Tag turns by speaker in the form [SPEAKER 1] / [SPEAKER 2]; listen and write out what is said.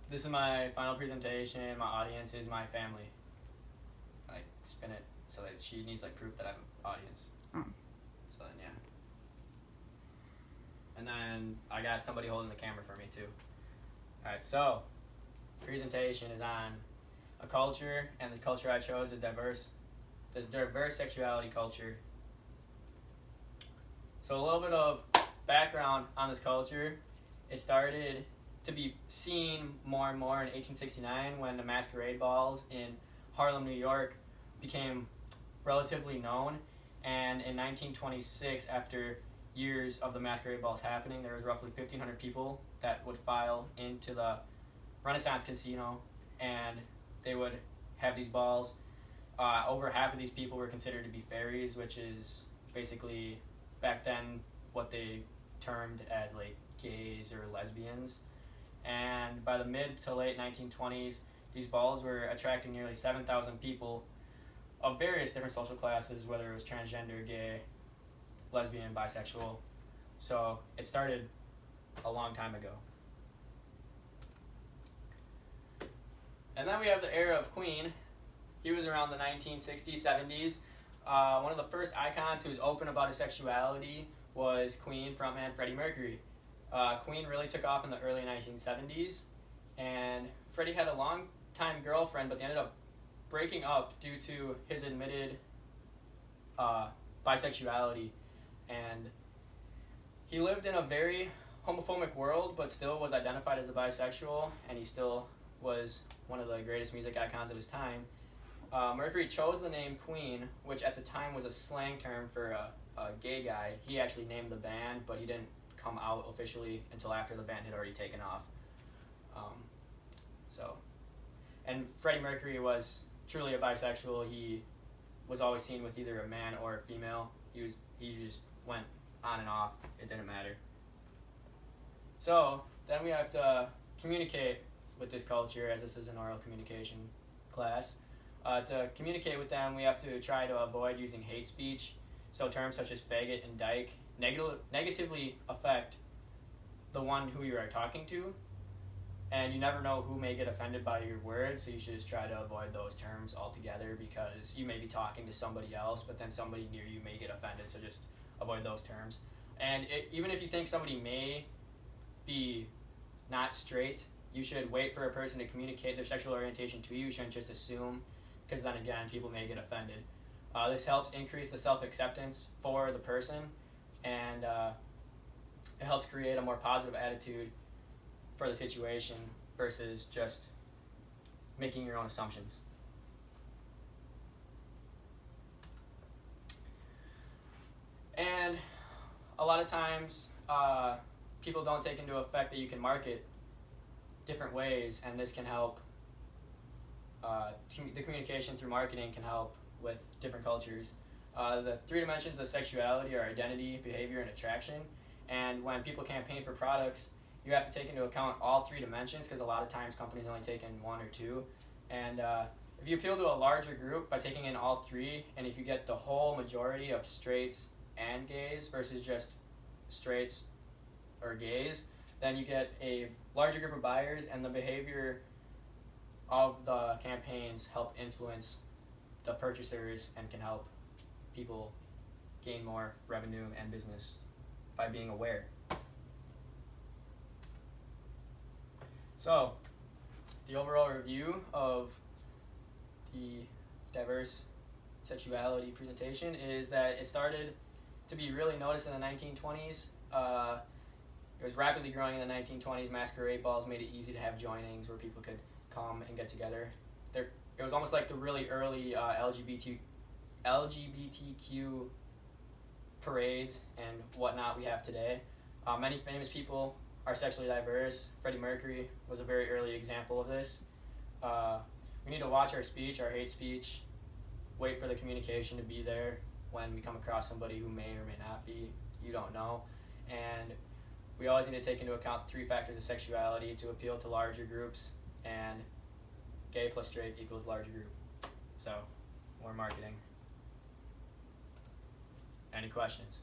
[SPEAKER 1] This is my final presentation. My audience is my family. I spin it so that she needs like proof that I have an audience.
[SPEAKER 2] Oh.
[SPEAKER 1] So then yeah. And then I got somebody holding the camera for me too. Alright, so presentation is on a culture, and the culture I chose is diverse. The diverse sexuality culture. So a little bit of background on this culture. It started to be seen more and more in 1869 when the masquerade balls in Harlem, New York became relatively known. And in 1926, after years of the masquerade balls happening, there was roughly 1,500 people that would file into the Renaissance Casino, and they would have these balls. Over half of these people were considered to be fairies, which is basically back then what they termed as like gays or lesbians. And by the mid to late 1920s, these balls were attracting nearly 7,000 people of various different social classes, whether it was transgender, gay, lesbian, bisexual. So it started a long time ago. And then we have the era of Queen. He was around the 1960s, 70s. One of the first icons who was open about his sexuality was Queen frontman Freddie Mercury. Queen really took off in the early 1970s, and Freddie had a long-time girlfriend, but they ended up breaking up due to his admitted bisexuality. And he lived in a very homophobic world, but still was identified as a bisexual, and he still was one of the greatest music icons of his time. Mercury chose the name Queen, which at the time was a slang term for a gay guy. He actually named the band, but he didn't come out officially until after the band had already taken off. And Freddie Mercury was truly a bisexual. He was always seen with either a man or a female. He just went on and off. It didn't matter. So then we have to communicate with this culture, as this is an oral communication class. To communicate with them, we have to try to avoid using hate speech. So terms such as faggot and dyke negatively affect the one who you are talking to, and you never know who may get offended by your words, so you should just try to avoid those terms altogether, because you may be talking to somebody else, but then somebody near you may get offended, so just avoid those terms. And even if you think somebody may be not straight, you should wait for a person to communicate their sexual orientation to you. You shouldn't just assume, because then again, people may get offended. This helps increase the self-acceptance for the person, and it helps create a more positive attitude for the situation versus just making your own assumptions. And a lot of times, people don't take into effect that you can market different ways, and this can help. The communication through marketing can help with different cultures. The three dimensions of sexuality are identity, behavior, and attraction. And when people campaign for products, you have to take into account all three dimensions, because a lot of times companies only take in one or two. And if you appeal to a larger group by taking in all three, and if you get the whole majority of straights and gays versus just straights or gays, then you get a larger group of buyers, and the behavior of the campaigns help influence the purchasers and can help people gain more revenue and business by being aware. So, the overall review of the diverse sexuality presentation is that it started to be really noticed in the 1920s. It was rapidly growing in the 1920s. Masquerade balls made it easy to have joinings where people could come and get together. It was almost like the really early LGBTQ parades and whatnot we have today. Many famous people are sexually diverse. Freddie Mercury was a very early example of this. We need to watch our speech, our hate speech, wait for the communication to be there when we come across somebody who may or may not be, you don't know. And we always need to take into account 3 factors of sexuality to appeal to larger groups, and gay plus straight equals larger group. So, more marketing. Any questions?